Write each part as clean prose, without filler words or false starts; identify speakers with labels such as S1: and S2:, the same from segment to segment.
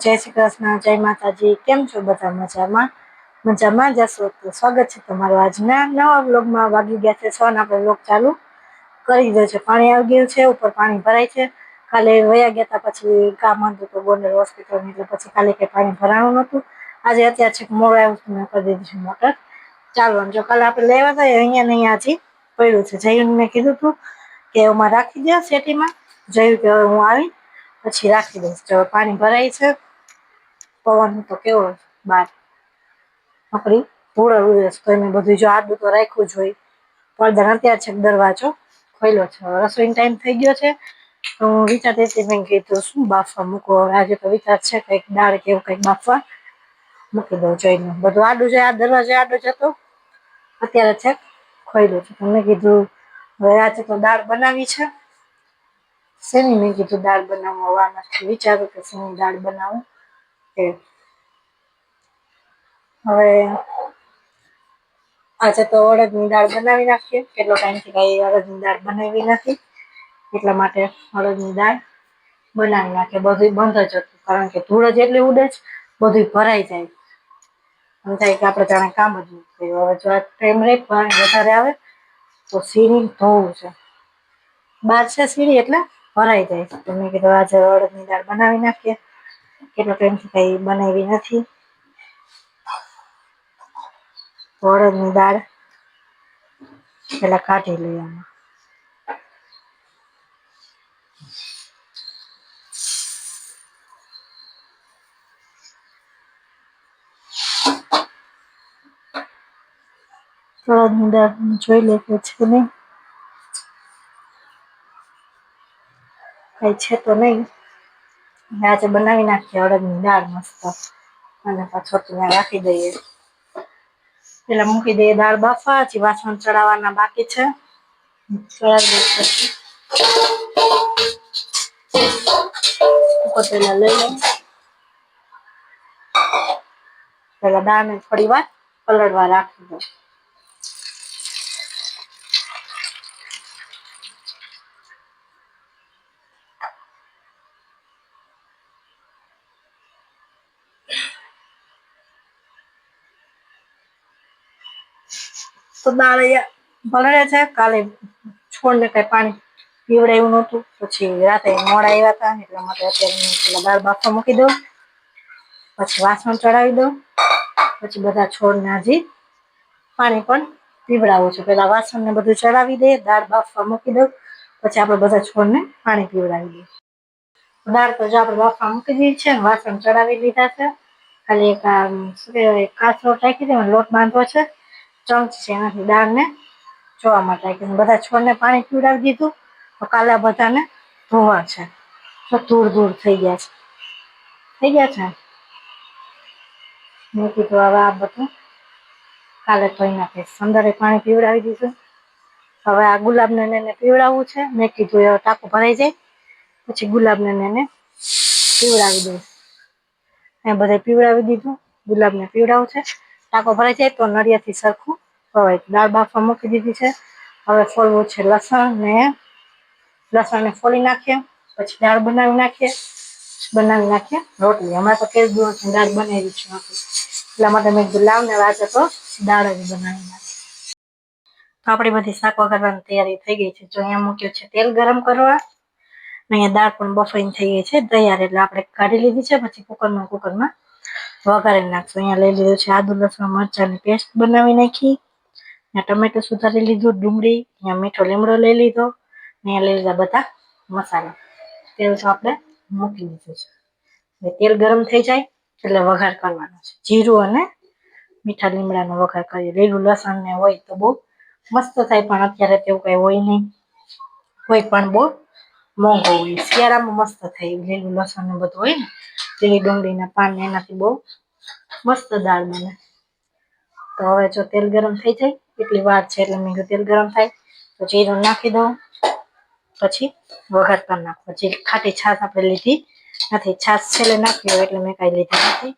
S1: જય શ્રી કૃષ્ણ, જય માતાજી. કેમ છો બધા? મજામાં? મજામાં જ હશો તો સ્વાગત છે તમારું આજના નવા વ્લોગમાં. વાગી ગયા છે 6 ને આપણે વ્લોગ ચાલુ કરી દે છે. પાણી આવી ગયું છે, ઉપર પાણી ભરાય છે. કાલે વયા ગયા હતા, પછી કામ હતું તો ગોંડલ હોસ્પિટલ, એટલે પછી કાલે કઈ પાણી ભરાણું નતું. આજે અત્યારે છેક મોડ આવ્યું મેં કરી દીધું છે મોટર ચાલુ. જો કાલે આપણે લેવા હતા અહીંયા ને અહીંયા હજી પડ્યું છે. જઈને મેં કીધું તું કે એમાં રાખી દો સેટીમાં. જોયું કે હવે હું આવી પછી રાખી દઈશ. જો પાણી ભરાય છે. પવન તો કેવો બાર નકરી ધૂળ ઉડે છે, તો એમે બધું જો આડું તો રાખ્યું જ હોય. પડદા અત્યારે છે દરવાજો ખોલ્યો છે. રસોઈનો ટાઈમ થઈ ગયો છે. તો હું વિચારતી હતી, મેં કીધું શું બાફવા મૂકો. આજે તો વિચાર છે કંઈક દાળ કે એવું કંઈક બાફવા મૂકી દઉં. જોઈને બધું આડું છે, આ દરવાજો આડો જ હતો, અત્યારે છે ખોલ્યો છે. તો મેં કીધું હવે આજે તો દાળ બનાવી છે. શેની? મેં કીધું દાળ બનાવવા વિચારું કે શેની દાળ બનાવું. હવે આજે તો અડદની દાળ બનાવી નાખીએ. કેટલો ટાઈમથી કઈ અડદની દાળ બનાવી નથી, એટલા માટે અડદની દાળ બનાવી નાખીએ. બધું બંધ જ હતું, કારણ કે ધૂળ જ એટલી ઉડે જ, બધું ભરાઈ જાય. એમ થાય કે આપણે જાણે કામ જ નથી કર્યું. હવે જો આ ટાઈમ રે પાણી વધારે આવે તો સીરી ધોવું છે. બહાર છે સીડી એટલે ભરાઈ જાય છે. તો મેં કીધું આજે અડદની દાળ બનાવી નાખીએ. કેટલો ટાઈમથી કઈ બનાવી નથી. અડદની દાળ પેલા કાઢી લઈએ આમાં. અડદની દાળ જોઈ લે કે છે નહીં, કઈ છે તો નહીં. આજે બનાવી નાખીએ અડદની દાળ મસ્ત, અને પાછો ત્યાં રાખી દઈએ. પેલા મૂકી દઈએ દાળ બાફવા. હજી વાસણ ચડાવવાના બાકી છે, ચડાવી દઈએ પછી પટેલા લઈ લઈએ. પેલા દાળને થોડી વાર પલળવા રાખી દો. તો દાળ અહીંયા પલળે છે. કાલે છોડને કઈ પાણી પીવડાવ્યું નહોતું, પછી રાતે મોડા આવ્યા હતા, એટલા માટે અત્યારે પેલા દાળ બાફવા મૂકી દઉં, પછી વાસણ ચડાવી દઉં, પછી બધા છોડને હજી પાણી પણ પીવડાવું છું. પેલા વાસણને બધું ચડાવી દે, દાળ બાફવા મૂકી દઉં, પછી આપણે બધા છોડને પાણી પીવડાવી દઈએ. દાળ તો જો આપણે બાફવા મૂકી દીધી છે, વાસણ ચડાવી દીધા છે. ખાલી એક શું કહેવાય કાચલો ટાંકી દે, લોટ બાંધવો છે, ચમચ છે એનાથી દાળને જોવા માટે બધા છોડને પાણી પીવડાવી દીધું. તો કાલે બધાને ધોવા છે. તો ધૂળ ધૂળ થઈ ગયા છે, થઈ ગયા છે. મેં કીધું હવે આ બધું કાલે ધોઈ નાખીશ. અંદરે પાણી પીવડાવી દીધું. હવે આ ગુલાબને એને પીવડાવવું છે. મેં કીધું એ ટાંકું ભરાઈ જાય પછી ગુલાબને એને પીવડાવી દઈશ. એ બધે પીવડાવી દીધું. ગુલાબને પીવડાવું છે. ટાંકો ભરાઈ જાય તો નળિયાથી સરખું ખવાય. દાળ બાફવા મૂકી દીધી છે. હવે ફોલવું છે લસણ ને, લસણને ફોલી નાખીએ, પછી દાળ બનાવી નાખીએ, રોટલી. હમણાં તો કેસ દિવસની દાળ બનાવી છે એટલા માટે મેં કીધું લાવ ને આજે તો દાળ જ બનાવી નાખી. તો આપણી બધી શાક વઘારવાની તૈયારી થઈ ગઈ છે. જો અહીંયા મૂક્યું છે તેલ ગરમ કરવા. અહીંયા દાળ પણ બફાઈને થઈ ગઈ છે તૈયાર, એટલે આપણે કાઢી લીધી છે. પછી કુકરમાં વઘારી નાખશું. અહીંયા લઈ લીધું છે આદુ લસણ મરચાંની પેસ્ટ બનાવી નાખી. અહીંયા ટમેટું સુધારી લીધું, ડુંગળી, અહીંયા મીઠો લીમડો લઈ લીધો, અહીંયા લઈ લીધા બધા મસાલા. તેલ તો આપણે મૂકી દીધું છે. હવે તેલ ગરમ થઈ જાય એટલે વઘાર કરવાનો છે. જીરું અને મીઠા લીમડાનો વઘાર કરીએ. લીલું લસણ ને હોય તો બહુ મસ્ત થાય, પણ અત્યારે તેવું કઈ હોય નહીં. કોઈ પણ બહુ મોંઘો હોય. શિયાળામાં મસ્ત થાય લીલું લસણ ને બધું હોય ને, લીલી ડુંગળીના પાન એનાથી બહુ મસ્ત દાળ બને. તો હવે જો તેલ ગરમ થઈ જાય એટલી વાર છે, એટલે મેં તેલ ગરમ થાય તો જીરું નાખી દઉં, પછી વઘાર કરી નાખો. જે ખાટી છાશ આપણે લીધી નથી, છાશ છેલ્લે નાખી હોય એટલે મેં કાંઈ લીધી નથી.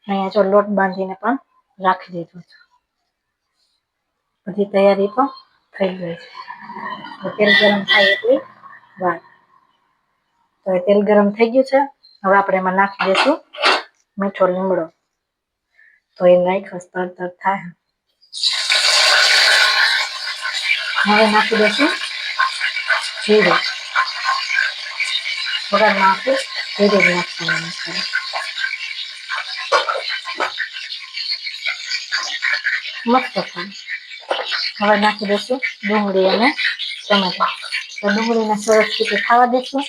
S1: અહીંયા જો લોટ બાંધીને પણ રાખી દીધો છે. બધી તૈયારી તો થઈ ગઈ છે. તો તેલ ગરમ થાય એટલી વાર. તો તેલ ગરમ થઈ ગયું છે. હવે આપણે એમાં નાખી દઈશું મીઠો લીમડો. તો એ નાખ્યો તર થાય. હવે નાખી દઈશું જીરું. વઘારમાં આપણે જીરું નાખવાનું છે. મસ્ત થાય. હવે નાખી દઈશું ડુંગળી અને ટમેટા. તો ડુંગળીને સરસ રીતે ખાવા દઈશું.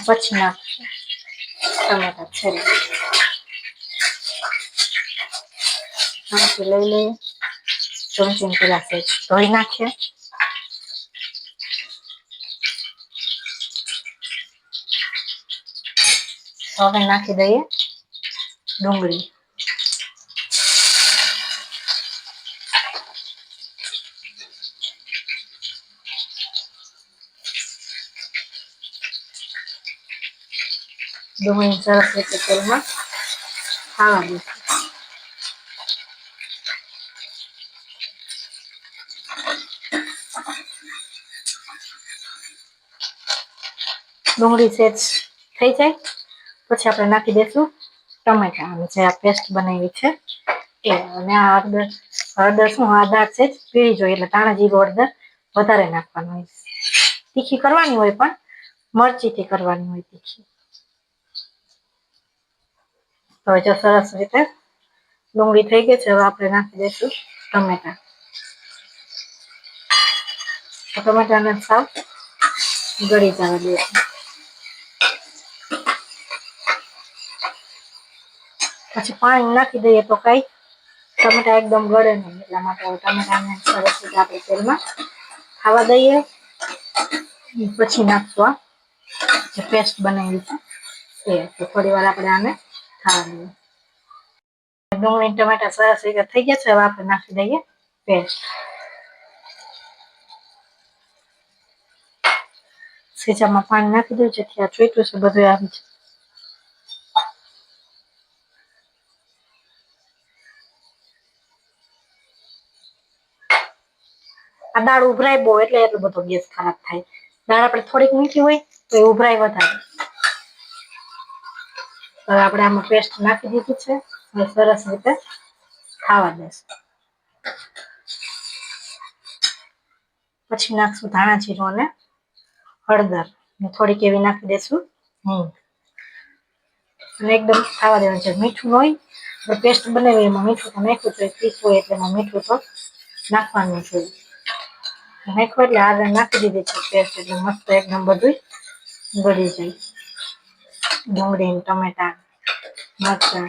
S1: પછી નાખશું ટમેટા છેલ્લે. લઈ લઈએ ચમચી પેલા ધોઈ નાખીએ. હવે નાખી દઈએ ડુંગળી. ડુંગળી સરસ રીતે તેલમાં ખાવા દઈશું. ડુંગળી સેજ થઈ જાય પછી આપણે નાખી દઈશું ટમેટા અને જે આ પેસ્ટ બનાવી છે એ. અને આ હળદર શું આ દાળ છે પીળી જોઈએ એટલે ધાણા જીરું હળદર વધારે નાખવાનું હોય. તીખી કરવાની હોય પણ મરચીથી કરવાની હોય તીખી. હવે જો સરસ રીતે ડુંગળી થઈ ગઈ છે. હવે આપણે નાખી દઈશું ટમેટા. ટમેટાને સાવ ગળી જવા દઈશું. પછી પાણી નાખી દઈએ તો કઈ ટમેટા એકદમ ગળે નહીં. એટલા માટે ટમેટાને સરસ રીતે આપણે તેલમાં ખાવા દઈએ. પછી નાખશું આ જે પેસ્ટ બનાવી છે એ. તો થોડી વાર આપણે આને ખાવા દઈએ. ડુંગળી ટમેટા સરસ રીતે થઈ ગયા છે. હવે આપણે નાખી દઈએ પેસ્ટ. સેજામાં પાણી નાખી દઉં જેથી આ ચોઈટું છે બધું આવી છે. આ દાળ ઉભરાય બહુ એટલે એટલો બધો ગેસ ખરાબ થાય. દાળ આપણે થોડીક મીઠી હોય તો એ ઉભરાય વધારે. હવે આપણે આમાં પેસ્ટ નાખી દીધી છે. હવે સરસ રીતે ખાવા દેશું. પછી નાખશું ધાણા જીરું અને હળદર. થોડીક એવી નાખી દઈશું અને એકદમ ખાવા દેવાનું છે. મીઠું હોય તો પેસ્ટ બનાવી એમાં મીઠું તો નાખ્યું છે. તીખું હોય એટલે એમાં મીઠું તો નાખવાનું છે. નાખ્યું એટલે આગળ નાખી દીધી છે પેસ્ટ. એટલે મસ્ત એકદમ બધું ગળી જાય. ડુંગળી ટમેટા મરચાં.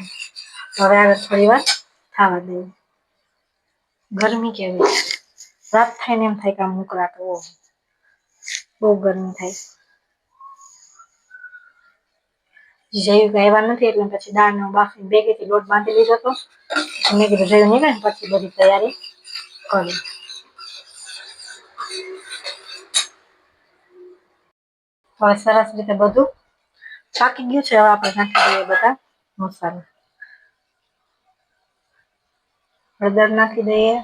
S1: હવે આગળ થોડી વાર ખાવા દઈએ. ગરમી કેવી રાત થાય ને એમ થાય કે આમ ઉકળાટ બહુ ગરમી થાય. જૈવિક આવ્યા નથી એટલે પછી દાળ બાફી ભેગીથી લોટ બાંધી લીધો હતો. મેં કીધું જૈવ નીકળે ને પછી બધી તૈયારી કરી. હવે સરસ રીતે બધું પાકી ગયું છે. હવે આપણે નાખી દઈએ બધા મસાલા. હળદર નાખી દઈએ.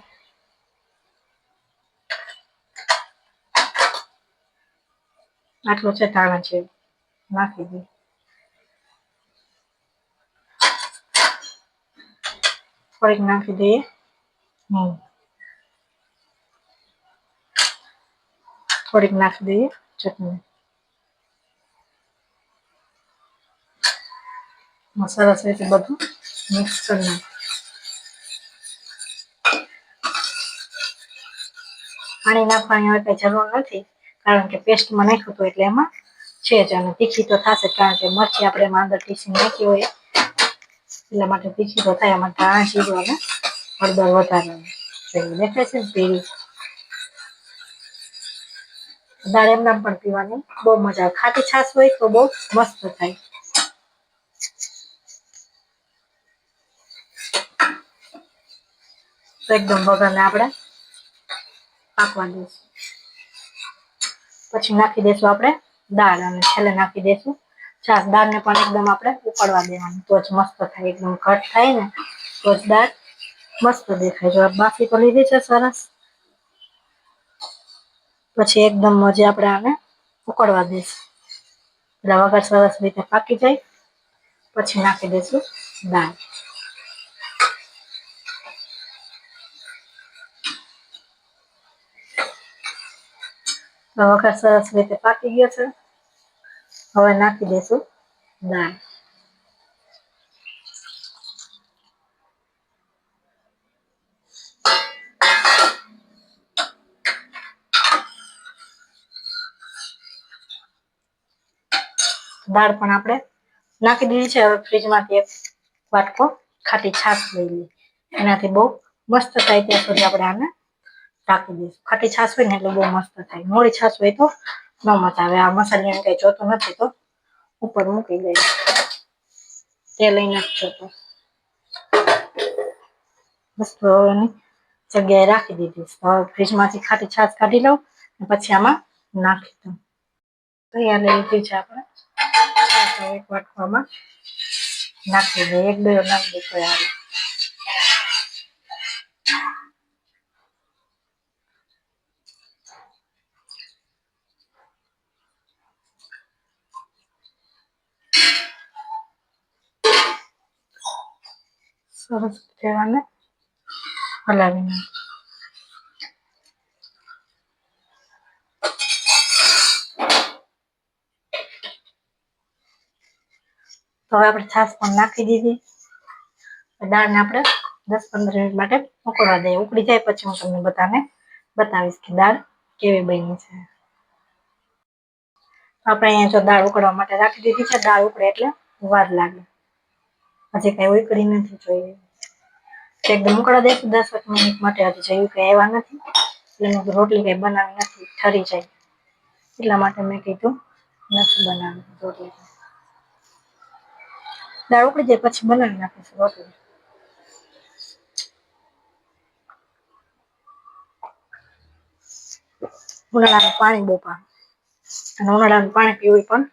S1: આટલું છે ધાણા છે નાખી દઈએ. થોડીક નાખી દઈએ થોડીક નાખી દઈએ ચટણી. સરસ રીતે બધું મિક્સ કરી નાખીએ. પાણી નાખવાની હવે કઈ જરૂર નથી કારણ કે પેસ્ટમાં નાખ્યું હતું એટલે એમાં છે જ. અને તીખી તો થશે કારણ કે મરચી આપણે એમાં અંદર પીસી નાખી હોય એટલા માટે તીખી તો થાય. એમાં ધાણા જીરું અને હળદર વધારે દેખાય છે ને પીળી. દાળ એમનામ પણ પીવાની બહુ મજા આવે. ખાટી છાશ હોય તો બહુ મસ્ત થાય. તો એકદમ વઘારને આપણે પાકવા દઈશું. પછી નાખી દઈશું આપણે દાળ અને છેલ્લે નાખી દઈશું છાશ. દાળને પણ એકદમ આપણે ઉકળવા દેવાની તો જ મસ્ત થાય. એકદમ ઘટ થાય ને તો જ દાળ મસ્ત દેખાય. જો બાફી તો લીધી છે સરસ. પછી એકદમ મજે આપણે આને ઉકળવા દઈશું એટલે વઘાર સરસ રીતે પાકી જાય. પછી નાખી દઈશું દાળ. વઘાર સરસ રીતે પાકી ગયો છે. હવે નાખી દઈશું દાળ. દાળ પણ આપણે નાખી દીધી છે. હવે ફ્રીજમાંથી એક વાટકો ખાટી છાશ લઈ લઈએ. એનાથી બહુ મસ્ત થાય ત્યાં સુધી આપણે આને ઢાંકી દઈશું. ખાટી છાશ હોય ને એટલે બહુ મસ્ત થાય. મોળી છાશ હોય તો ન મજા આવે. આ મસાલાને કઈ જોતું નથી તો ઉપર મૂકી દઈએ. તેલ નથી જોતું. બસ એની જગ્યાએ રાખી દીધી. હવે ફ્રીજમાંથી ખાટી છાશ કાઢી લઉં પછી આમાં નાખી દઉં. તૈયાર લઈ લીધી છે આપણે. એક વાટકામાં નાખી દઈએ. એક બે નાખી દે તો આવે. સરસ રીતે હલાવી નાખીએ. તો હવે આપણે છાશ પણ નાખી દીધી. દાળને આપણે 10-15 મિનિટ માટે ઉકળવા દઈએ. ઉકળી જાય પછી હું તમને બતાવીશ કે દાળ કેવી બની છે. આપણે અહીંયા જો દાળ ઉકળવા માટે રાખી દીધી છે. દાળ ઉકળે એટલે વાર લાગે. હજી કઈ ઉકળી નથી જોઈએ. એકદમ ઉકળવા દઈશું 10 મિનિટ માટે. હજી જોયું કઈ આવ્યા નથી એટલે રોટલી કઈ બનાવી નથી, ઠરી જાય એટલા માટે મેં કીધું નથી બનાવી રોટલી. દાળ ઉકળી જાય પછી બનાવી નાખીશું રોટલી. ઉનાળાનું પાણી બહુ પામ અને ઉનાળાનું પાણી પીવું પણ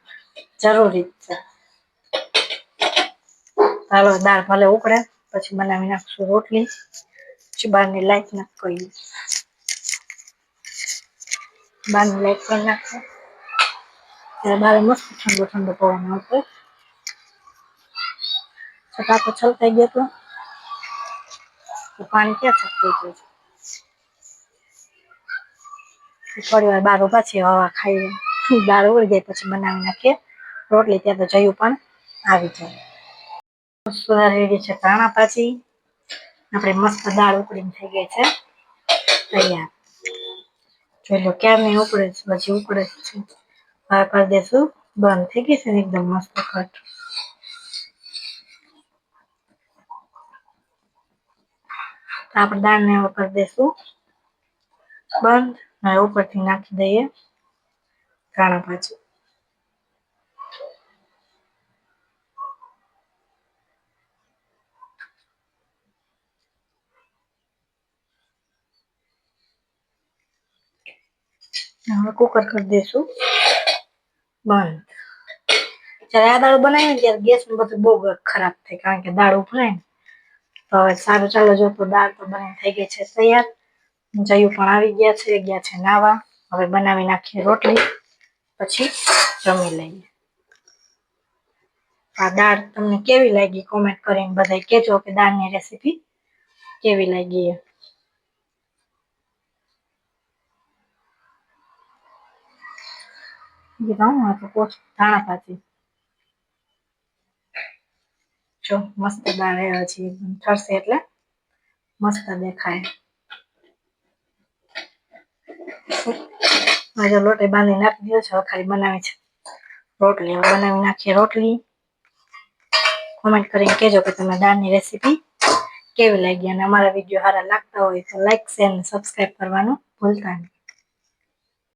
S1: જરૂરી છે. ચાલો દાળ ભલે ઉકળે પછી બનાવી નાખશું રોટલી. પછી બહારની લાઈટ નથી કરી. બહારની લાઈટ કરી નાખશું ત્યારે બહાર મસ્ત ઠંડો ઠંડો પવન આવતો. છટાકો છલકાઈ ગયો તો પાણી ક્યાં છલકાઈ ગયું છે. થોડી વાર બહાર ઉભા છીએ હવા ખાઈએ. દાળ ઉકળી જાય પછી બનાવી નાખીએ રોટલી. ત્યાં તો જયું પણ આવી જાય. સુધારેલી છે ધાણા ભાજી. આપણે મસ્ત દાળ ઉકળીને થઈ ગઈ છે તૈયાર. જોઈ લો ક્યારની ઉકળે છે, પછી ઉકળે છે. હવે કરી દેશું બંધ. થઈ ગઈ છે ને એકદમ મસ્ત ઘટ. આપણે દાળને હવે કરી દેશું બંધ. હવે ઉપરથી નાખી દઈએ ધાણા ભાજી. હવે કુકર કરી દઈશું બંધ. જયારે આ દાળ બનાવી ને ત્યારે ગેસ નું બધું બહુ ખરાબ થાય કારણ કે દાળ ઉભરાય ને. તો હવે સારું ચાલો જો તો દાળ તો બની થઈ ગઈ છે તૈયાર. જયું પણ આવી ગયા છે નાવા. હવે બનાવી નાખીએ રોટલી પછી જમી લઈએ. આ દાળ તમને કેવી લાગી કોમેન્ટ કરીને બધા કહેજો કે દાળની રેસીપી કેવી લાગી. ધાણા ભાજી જો મસ્ત દાળ હજી ઠરશે એટલે મસ્ત દેખાય. મારો લોટ બાંધી નાખી દીધો છે. હવે ખાલી બનાવી છે રોટલી. હવે બનાવી નાખીએ રોટલી. કોમેન્ટ કરીને કહેજો કે તમને દાળની રેસીપી કેવી લાગી. અને અમારા વિડીયો સારા લાગતા હોય તો લાઈક, શેર અને સબસ્ક્રાઈબ કરવાનું ભૂલતા નહીં.